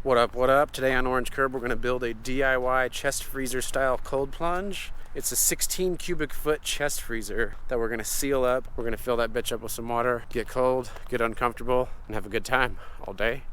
What up, what up? Today on Orange Curb we're going to build a DIY chest freezer style cold plunge. It's a 16 cubic foot chest freezer that we're going to seal up. We're going to fill that bitch up with some water, get cold, get uncomfortable, and have a good time all day,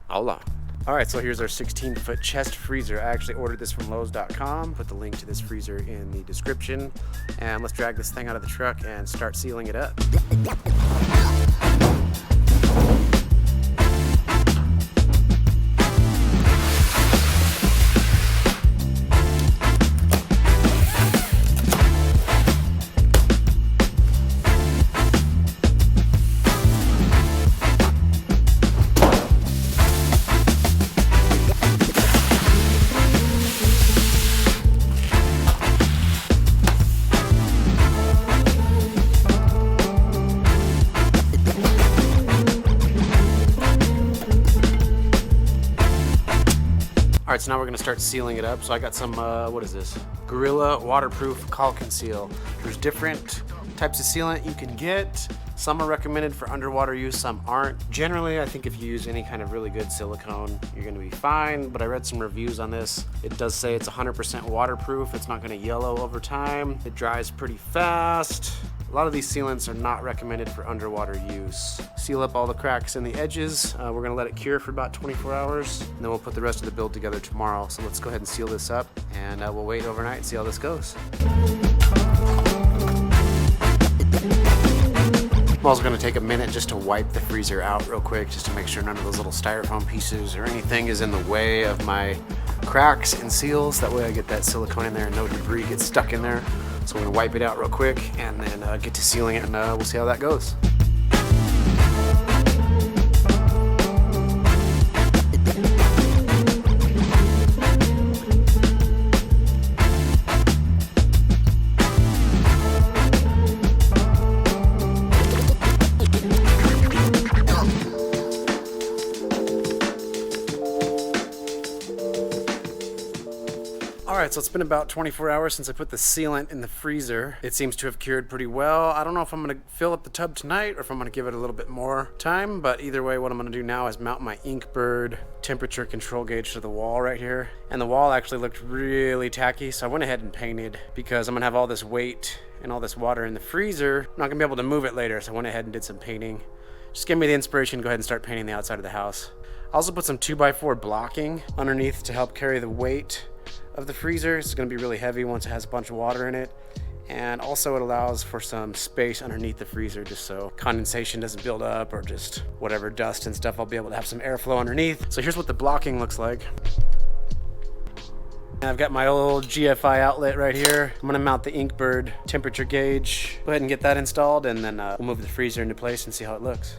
all long. Alright, so here's our 16 foot chest freezer. I actually ordered this from Lowe's.com. Put the link to this freezer in the description. And let's drag this thing out of the truck and start sealing it up. Alright, so now we're going to start sealing it up. So I got some, what is this? Gorilla waterproof caulk and seal. There's different types of sealant you can get. Some are recommended for underwater use, some aren't. Generally, I think if you use any kind of really good silicone, you're going to be fine, but I read some reviews on this. It does say it's 100% waterproof. It's not going to yellow over time. It dries pretty fast. A lot of these sealants are not recommended for underwater use. Seal up all the cracks in the edges. We're gonna let it cure for about 24 hours, and then we'll put the rest of the build together tomorrow. So let's go ahead and seal this up, and we'll wait overnight and see how this goes. I'm also gonna take a minute just to wipe the freezer out real quick, just to make sure none of those little styrofoam pieces or anything is in the way of my cracks and seals. That way I get that silicone in there and no debris gets stuck in there. So we're gonna wipe it out real quick and then get to sealing it, and we'll see how that goes. Alright, so it's been about 24 hours since I put the sealant in the freezer. It seems to have cured pretty well. I don't know if I'm going to fill up the tub tonight or if I'm going to give it a little bit more time, but either way, what I'm going to do now is mount my Inkbird temperature control gauge to the wall right here. And the wall actually looked really tacky, so I went ahead and painted because I'm going to have all this weight and all this water in the freezer. I'm not going to be able to move it later, so I went ahead and did some painting. Just give me the inspiration to go ahead and start painting the outside of the house. I also put some 2x4 blocking underneath to help carry the weight of the freezer. It's going to be really heavy once it has a bunch of water in it, and also it allows for some space underneath the freezer just so condensation doesn't build up or just whatever dust and stuff. I'll be able to have some airflow underneath. So here's what the blocking looks like. And I've got my old GFI outlet right here. I'm going to mount the Inkbird temperature gauge. Go ahead and get that installed, and then we'll move the freezer into place and see how it looks.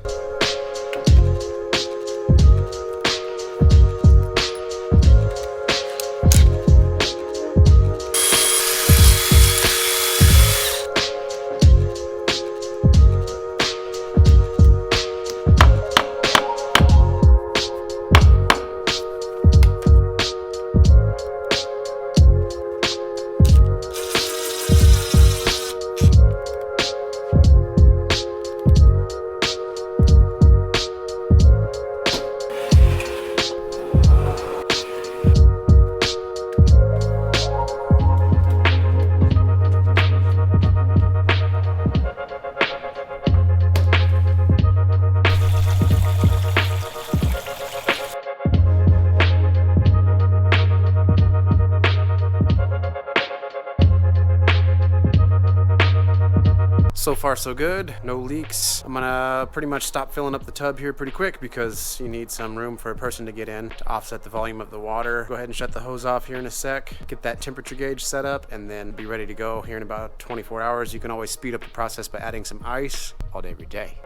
So far so good, no leaks. I'm gonna pretty much stop filling up the tub here pretty quick because you need some room for a person to get in to offset the volume of the water. Go ahead and shut the hose off here in a sec, get that temperature gauge set up, and then be ready to go here in about 24 hours. You can always speed up the process by adding some ice all day, every day.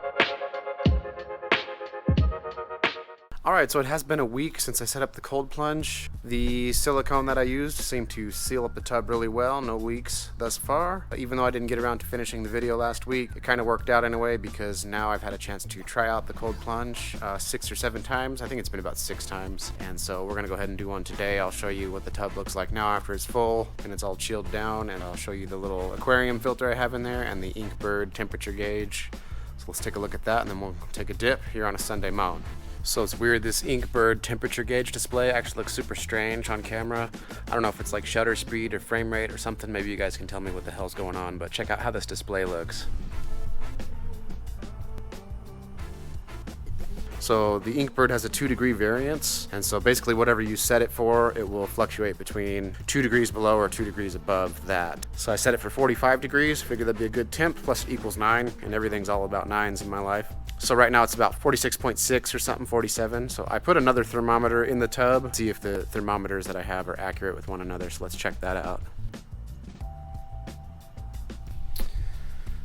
Alright, so it has been a week since I set up the cold plunge. The silicone that I used seemed to seal up the tub really well, no leaks thus far. Even though I didn't get around to finishing the video last week, it kind of worked out in a way because now I've had a chance to try out the cold plunge 6 or 7 times. I think it's been about 6 times. And so we're going to go ahead and do one today. I'll show you what the tub looks like now after it's full and it's all chilled down, and I'll show you the little aquarium filter I have in there and the Inkbird temperature gauge. So let's take a look at that, and then we'll take a dip here on a Sunday morning. So it's weird, this Inkbird temperature gauge display actually looks super strange on camera. I don't know if it's like shutter speed or frame rate or something. Maybe you guys can tell me what the hell's going on, but check out how this display looks. So the Inkbird has a 2-degree variance, and so basically whatever you set it for, it will fluctuate between 2 degrees below or 2 degrees above that. So I set it for 45 degrees, figured that'd be a good temp, plus it equals 9, and everything's all about 9s in my life. So right now it's about 46.6 or something, 47. So I put another thermometer in the tub, see if the thermometers that I have are accurate with one another, so let's check that out.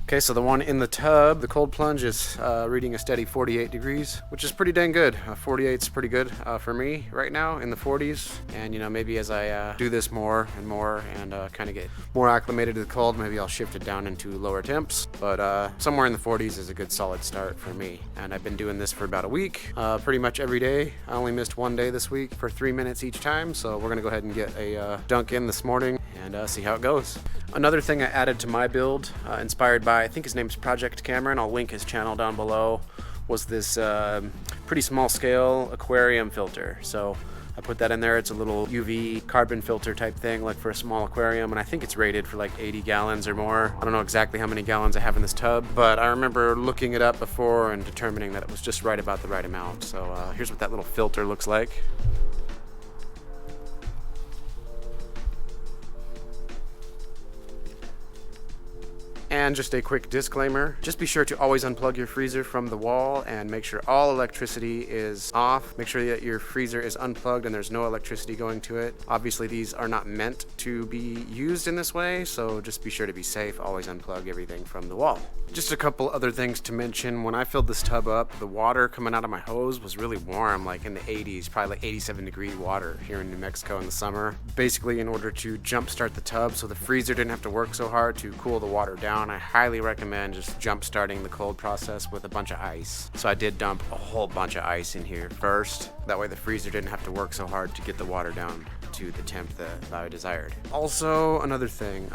Okay, so the one in the tub, the cold plunge, is reading a steady 48 degrees, which is pretty dang good. 48 is pretty good for me right now, in the 40s. And you know, maybe as I do this more and more and kind of get more acclimated to the cold, maybe I'll shift it down into lower temps. But somewhere in the 40s is a good solid start for me. And I've been doing this for about a week, pretty much every day. I only missed one day this week for 3 minutes each time, so we're gonna go ahead and get a dunk in this morning and see how it goes. Another thing I added to my build, inspired by, I think his name's Project Cameron, I'll link his channel down below, was this pretty small scale aquarium filter. So I put that in there. It's a little UV carbon filter type thing, like for a small aquarium, and I think it's rated for like 80 gallons or more. I don't know exactly how many gallons I have in this tub, but I remember looking it up before and determining that it was just right about the right amount. So here's what that little filter looks like. And just a quick disclaimer, just be sure to always unplug your freezer from the wall and make sure all electricity is off. Make sure that your freezer is unplugged and there's no electricity going to it. Obviously these are not meant to be used in this way, so just be sure to be safe. Always unplug everything from the wall. Just a couple other things to mention. When I filled this tub up, the water coming out of my hose was really warm, like in the 80s, probably like 87-degree water here in New Mexico in the summer. Basically, in order to jumpstart the tub so the freezer didn't have to work so hard to cool the water down, I highly recommend just jump-starting the cold process with a bunch of ice. So I did dump a whole bunch of ice in here first. That way the freezer didn't have to work so hard to get the water down to the temp that I desired. Also, another thing,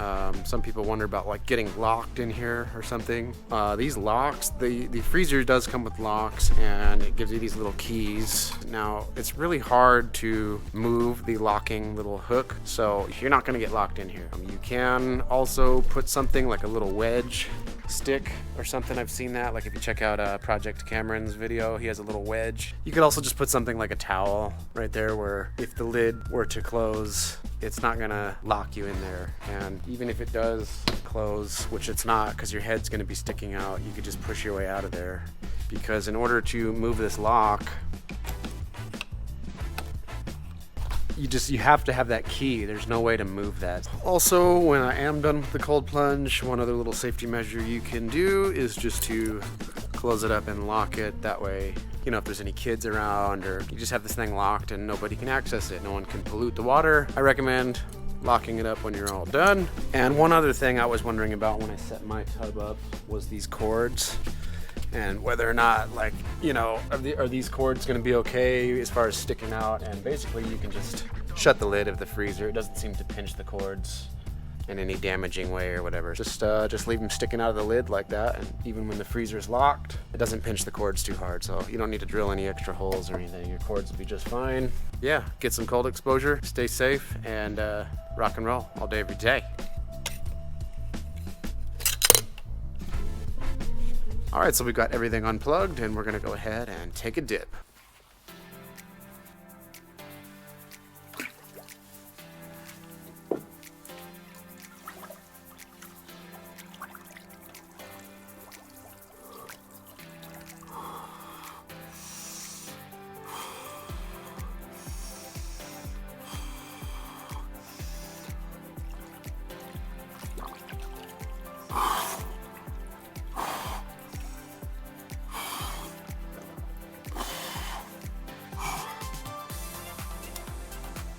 some people wonder about like getting locked in here or something. These locks, the freezer does come with locks and it gives you these little keys. Now, it's really hard to move the locking little hook, so you're not gonna get locked in here. You can also put something like a little wedge stick or something. I've seen that, like if you check out Project Cameron's video, he has a little wedge. You could also just put something like a towel right there where if the lid were to close, it's not gonna lock you in there. And even if it does close, which it's not because your head's gonna be sticking out, you could just push your way out of there. Because in order to move this lock, you have to have that key. There's no way to move that. Also, when I am done with the cold plunge, one other little safety measure you can do is just to close it up and lock it. That way, you know, if there's any kids around or you just have this thing locked and nobody can access it, no one can pollute the water, I recommend locking it up when you're all done. And one other thing I was wondering about when I set my tub up was these cords. And whether or not, like, you know, are these cords going to be okay as far as sticking out? And basically you can just shut the lid of the freezer. It doesn't seem to pinch the cords in any damaging way or whatever. Just leave them sticking out of the lid like that, and even when the freezer is locked, it doesn't pinch the cords too hard, so you don't need to drill any extra holes or anything. Your cords will be just fine. Yeah, get some cold exposure, stay safe, and rock and roll all day every day. All right, so we've got everything unplugged and we're gonna go ahead and take a dip.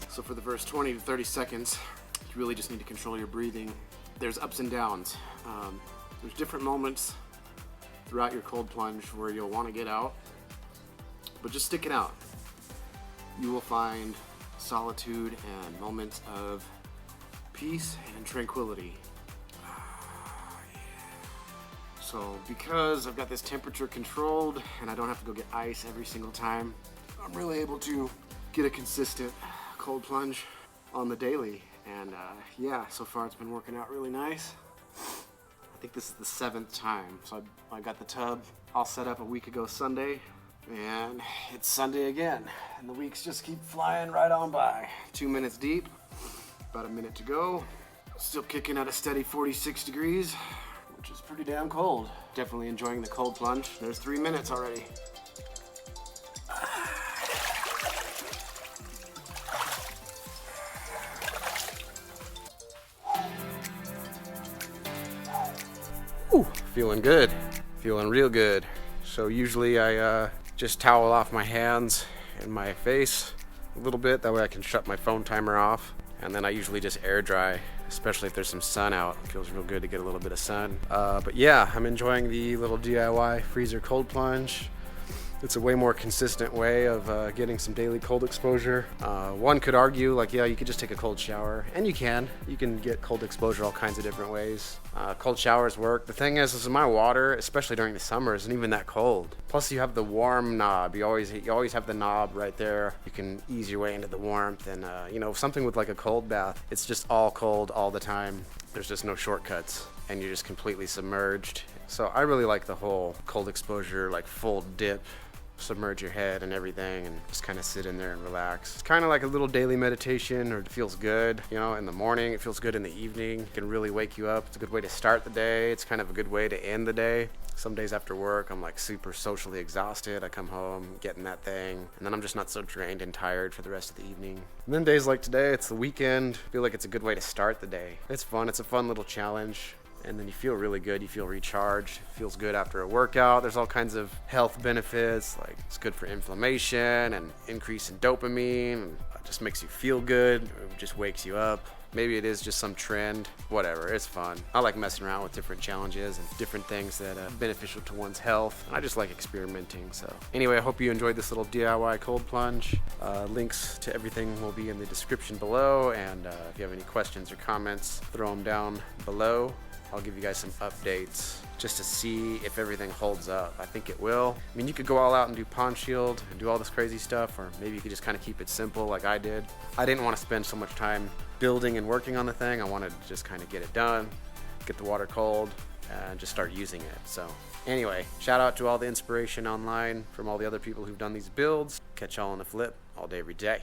So for the first 20 to 30 seconds, you really just need to control your breathing. There's ups and downs. There's different moments throughout your cold plunge where you'll want to get out, but just stick it out. You will find solitude and moments of peace and tranquility. So because I've got this temperature controlled and I don't have to go get ice every single time, I'm really able to get a consistent cold plunge on the daily. And yeah, so far it's been working out really nice. I think this is the 7th time. So I got the tub all set up a week ago Sunday, and it's Sunday again. And the weeks just keep flying right on by. 2 minutes deep, about a minute to go. Still kicking at a steady 46 degrees, which is pretty damn cold. Definitely enjoying the cold plunge. There's 3 minutes already. Ooh, feeling good. Feeling real good. So usually I just towel off my hands and my face a little bit. That way I can shut my phone timer off. And then I usually just air dry, especially if there's some sun out. It feels real good to get a little bit of sun. But yeah, I'm enjoying the little DIY freezer cold plunge. It's a way more consistent way of getting some daily cold exposure. One could argue, like, yeah, you could just take a cold shower, and you can. You can get cold exposure all kinds of different ways. Cold showers work. The thing is my water, especially during the summer, isn't even that cold. Plus, you have the warm knob. You always have the knob right there. You can ease your way into the warmth, and you know, something with like a cold bath, it's just all cold all the time. There's just no shortcuts, and you're just completely submerged. So I really like the whole cold exposure, like full dip. Submerge your head and everything and just kind of sit in there and relax. It's kind of like a little daily meditation, or it feels good, you know, in the morning. It feels good in the evening. It can really wake you up. It's a good way to start the day. It's kind of a good way to end the day. Some days after work, I'm like super socially exhausted. I come home, get in that thing, and then I'm just not so drained and tired for the rest of the evening. And then days like today, it's the weekend. I feel like it's a good way to start the day. It's fun. It's a fun little challenge. And then you feel really good, you feel recharged, it feels good after a workout. There's all kinds of health benefits, like it's good for inflammation and increase in dopamine, and it just makes you feel good, it just wakes you up. Maybe it is just some trend, whatever, it's fun. I like messing around with different challenges and different things that are beneficial to one's health. I just like experimenting, so. Anyway, I hope you enjoyed this little DIY cold plunge. Links to everything will be in the description below, and if you have any questions or comments, throw them down below. I'll give you guys some updates just to see if everything holds up. I think it will. I mean, you could go all out and do pond shield and do all this crazy stuff, or maybe you could just kind of keep it simple like I did. I didn't want to spend so much time building and working on the thing. I wanted to just kind of get it done, get the water cold, and just start using it. So anyway, shout out to all the inspiration online from all the other people who've done these builds. Catch y'all on the flip all day, every day.